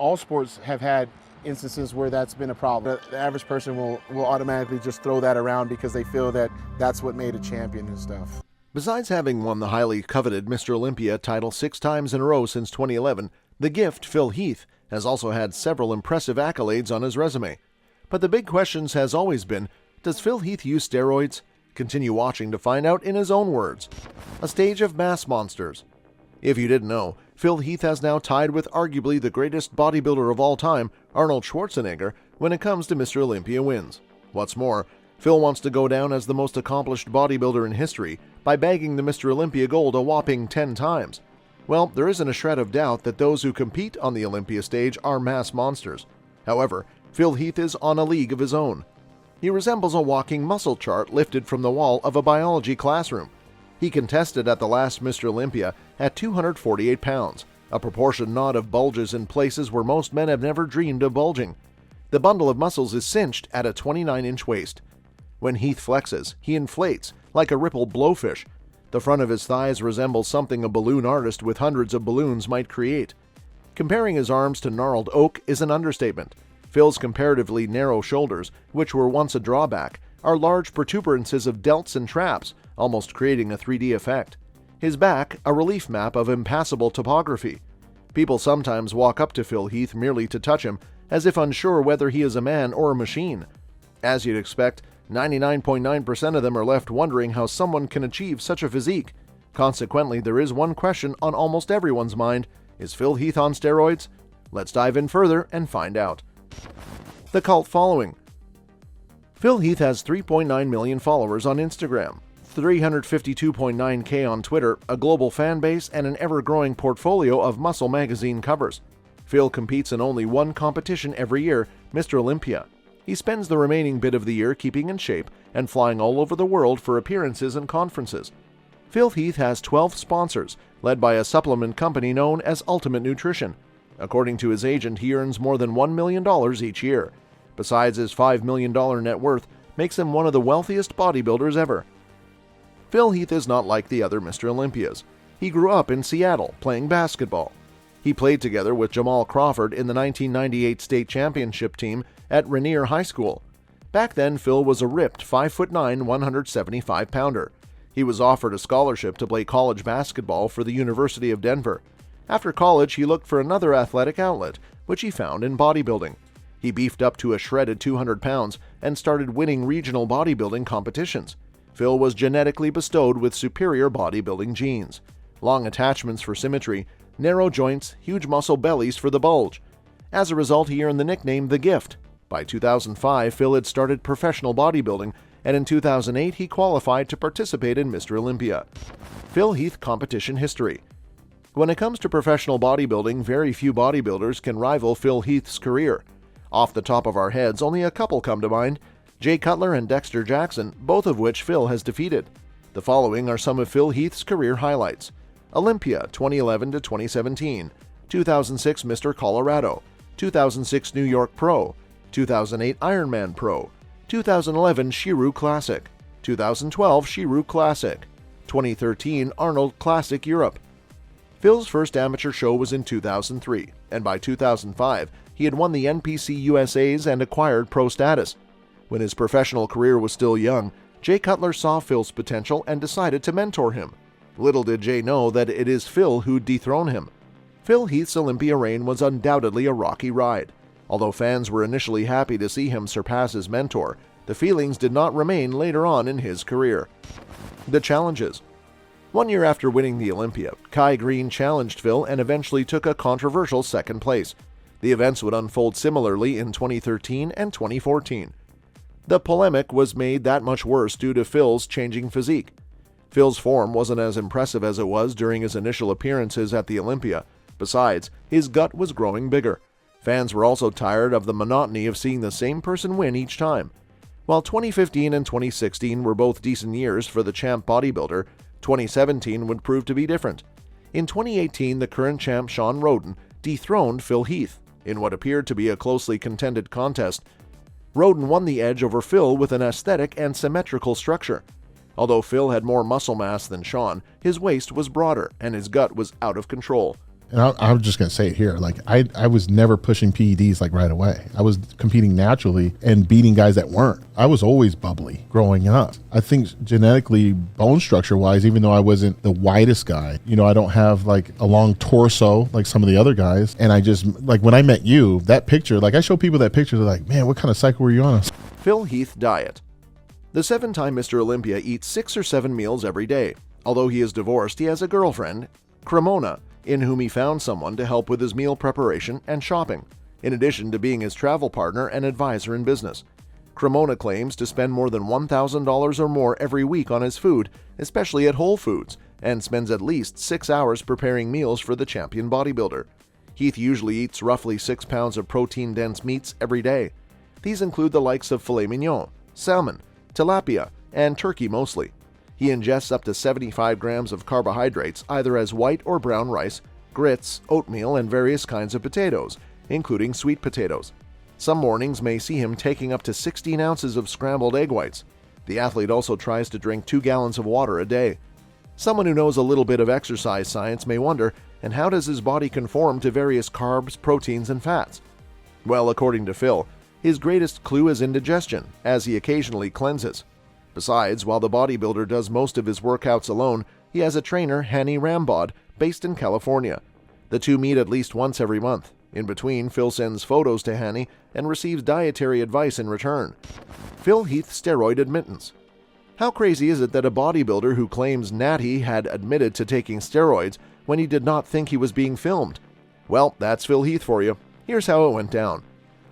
all sports have had instances where that's been a problem. The average person will automatically just throw that around because they feel that that's what made a champion and stuff. Besides having won the highly coveted Mr. Olympia title 6 times in a row since 2011, the gift, Phil Heath, has also had several impressive accolades on his resume. But the big question has always been, does Phil Heath use steroids? Continue watching to find out in his own words. A stage of mass monsters. If you didn't know, Phil Heath has now tied with arguably the greatest bodybuilder of all time, Arnold Schwarzenegger, when it comes to Mr. Olympia wins. What's more, Phil wants to go down as the most accomplished bodybuilder in history by bagging the Mr. Olympia gold a whopping 10 times. Well, there isn't a shred of doubt that those who compete on the Olympia stage are mass monsters. However, Phil Heath is on a league of his own. He resembles a walking muscle chart lifted from the wall of a biology classroom. He contested at the last Mr. Olympia at 248 pounds, a proportion not of bulges in places where most men have never dreamed of bulging. The bundle of muscles is cinched at a 29-inch waist. When Heath flexes, he inflates like a rippled blowfish. The front of his thighs resembles something a balloon artist with hundreds of balloons might create. Comparing his arms to gnarled oak is an understatement. Phil's comparatively narrow shoulders, which were once a drawback, are large protuberances of delts and traps, almost creating a 3D effect. His back, a relief map of impassable topography. People sometimes walk up to Phil Heath merely to touch him, as if unsure whether he is a man or a machine. As you'd expect, 99.9% of them are left wondering how someone can achieve such a physique. Consequently, there is one question on almost everyone's mind: is Phil Heath on steroids? Let's dive in further and find out. The cult following. Phil Heath has 3.9 million followers on Instagram, 352.9K on Twitter, a global fan base, and an ever-growing portfolio of Muscle magazine covers. Phil competes in only one competition every year, Mr. Olympia. He spends the remaining bit of the year keeping in shape and flying all over the world for appearances and conferences. Phil Heath has 12 sponsors, led by a supplement company known as Ultimate Nutrition. According to his agent, he earns more than $1 million each year. Besides, his $5 million net worth makes him one of the wealthiest bodybuilders ever. Phil Heath is not like the other Mr. Olympias. He grew up in Seattle playing basketball. He played together with Jamal Crawford in the 1998 state championship team at Rainier High School. Back then, Phil was a ripped 5'9", 175-pounder. He was offered a scholarship to play college basketball for the University of Denver. After college, he looked for another athletic outlet, which he found in bodybuilding. He beefed up to a shredded 200 pounds and started winning regional bodybuilding competitions. Phil was genetically bestowed with superior bodybuilding genes. Long attachments for symmetry, narrow joints, huge muscle bellies for the bulge. As a result, he earned the nickname The Gift. By 2005, Phil had started professional bodybuilding, and in 2008 he qualified to participate in Mr. Olympia. Phil Heath competition history. When it comes to professional bodybuilding, very few bodybuilders can rival Phil Heath's career. Off the top of our heads, only a couple come to mind: Jay Cutler and Dexter Jackson, both of which Phil has defeated. The following are some of Phil Heath's career highlights: Olympia 2011 to 2017, 2006 Mr. Colorado, 2006 New York Pro, 2008 Ironman Pro, 2011 Shiru Classic, 2012 Shiru Classic, 2013 Arnold Classic Europe. Phil's first amateur show was in 2003, and by 2005, he had won the NPC USAs and acquired pro status. When his professional career was still young, Jay Cutler saw Phil's potential and decided to mentor him. Little did Jay know that it is Phil who'd dethrone him. Phil Heath's Olympia reign was undoubtedly a rocky ride. Although fans were initially happy to see him surpass his mentor, the feelings did not remain later on in his career. The challenges. 1 year after winning the Olympia, Kai Green challenged Phil and eventually took a controversial second place. The events would unfold similarly in 2013 and 2014. The polemic was made that much worse due to Phil's changing physique. Phil's form wasn't as impressive as it was during his initial appearances at the Olympia. Besides, his gut was growing bigger. Fans were also tired of the monotony of seeing the same person win each time. While 2015 and 2016 were both decent years for the champ bodybuilder, 2017 would prove to be different. In 2018, the current champ Shawn Rhoden dethroned Phil Heath in what appeared to be a closely contended contest. Rhoden won the edge over Phil with an aesthetic and symmetrical structure. Although Phil had more muscle mass than Shawn, his waist was broader and his gut was out of control. And I'm just going to say it here. Like I was never pushing PEDs like right away. I was competing naturally and beating guys that weren't. I was always bubbly growing up. I think genetically, bone structure wise, even though I wasn't the widest guy, you know, I don't have like a long torso like some of the other guys. And I just, like when I met you, that picture, like I show people that picture, they're like, man, what kind of cycle were you on? Phil Heath diet. The 7-time Mr. Olympia eats 6 or 7 meals every day. Although he is divorced, he has a girlfriend, Cremona, in whom he found someone to help with his meal preparation and shopping, in addition to being his travel partner and advisor in business. Cremona claims to spend more than $1,000 or more every week on his food, especially at Whole Foods, and spends at least 6 hours preparing meals for the champion bodybuilder. Heath usually eats roughly 6 pounds of protein-dense meats every day. These include the likes of filet mignon, salmon, tilapia, and turkey mostly. He ingests up to 75 grams of carbohydrates either as white or brown rice, grits, oatmeal, and various kinds of potatoes, including sweet potatoes. Some mornings may see him taking up to 16 ounces of scrambled egg whites. The athlete also tries to drink 2 gallons of water a day. Someone who knows a little bit of exercise science may wonder, and how does his body conform to various carbs, proteins, and fats? Well, according to Phil, his greatest clue is indigestion, as he occasionally cleanses. Besides, while the bodybuilder does most of his workouts alone, he has a trainer, Hanny Rambod, based in California. The two meet at least once every month. In between, Phil sends photos to Hanny and receives dietary advice in return. Phil Heath steroid admittance. How crazy is it that a bodybuilder who claims Natty had admitted to taking steroids when he did not think he was being filmed? Well, that's Phil Heath for you. Here's how it went down.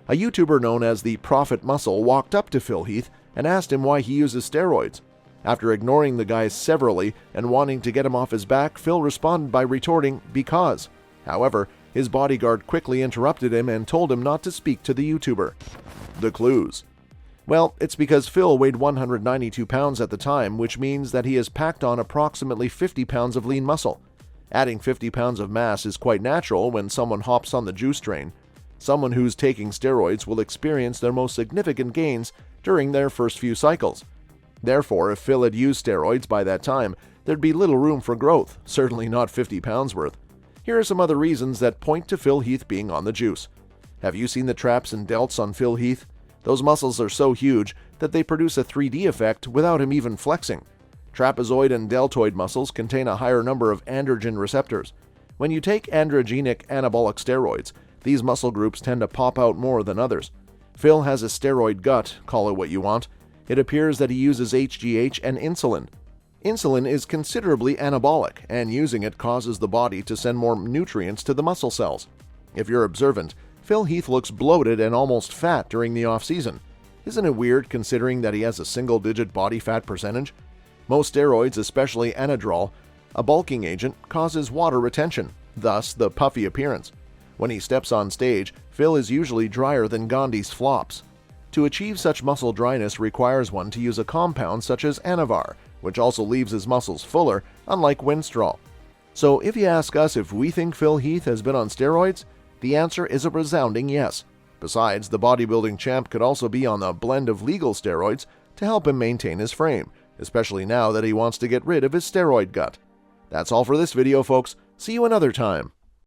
A YouTuber known as the Prophet Muscle walked up to Phil Heath and asked him why he uses steroids. After ignoring the guy severally and wanting to get him off his back, Phil responded by retorting, "Because." However, his bodyguard quickly interrupted him and told him not to speak to the YouTuber. The clues. Well, it's because Phil weighed 192 pounds at the time, which means that he has packed on approximately 50 pounds of lean muscle. Adding 50 pounds of mass is quite natural when someone hops on the juice train. Someone who's taking steroids will experience their most significant gains during their first few cycles. Therefore, if Phil had used steroids by that time, there'd be little room for growth, certainly not 50 pounds worth. Here are some other reasons that point to Phil Heath being on the juice. Have you seen the traps and delts on Phil Heath? Those muscles are so huge that they produce a 3D effect without him even flexing. Trapezoid and deltoid muscles contain a higher number of androgen receptors. When you take androgenic anabolic steroids, these muscle groups tend to pop out more than others. Phil has a steroid gut, call it what you want. It appears that he uses HGH and insulin. Insulin is considerably anabolic, and using it causes the body to send more nutrients to the muscle cells. If you're observant, Phil Heath looks bloated and almost fat during the off-season. Isn't it weird considering that he has a single-digit body fat percentage? Most steroids, especially Anadrol, a bulking agent, causes water retention, thus the puffy appearance. When he steps on stage, Phil is usually drier than Gandhi's flops. To achieve such muscle dryness requires one to use a compound such as Anavar, which also leaves his muscles fuller, unlike Winstrol. So if you ask us if we think Phil Heath has been on steroids, the answer is a resounding yes. Besides, the bodybuilding champ could also be on a blend of legal steroids to help him maintain his frame, especially now that he wants to get rid of his steroid gut. That's all for this video, folks. See you another time.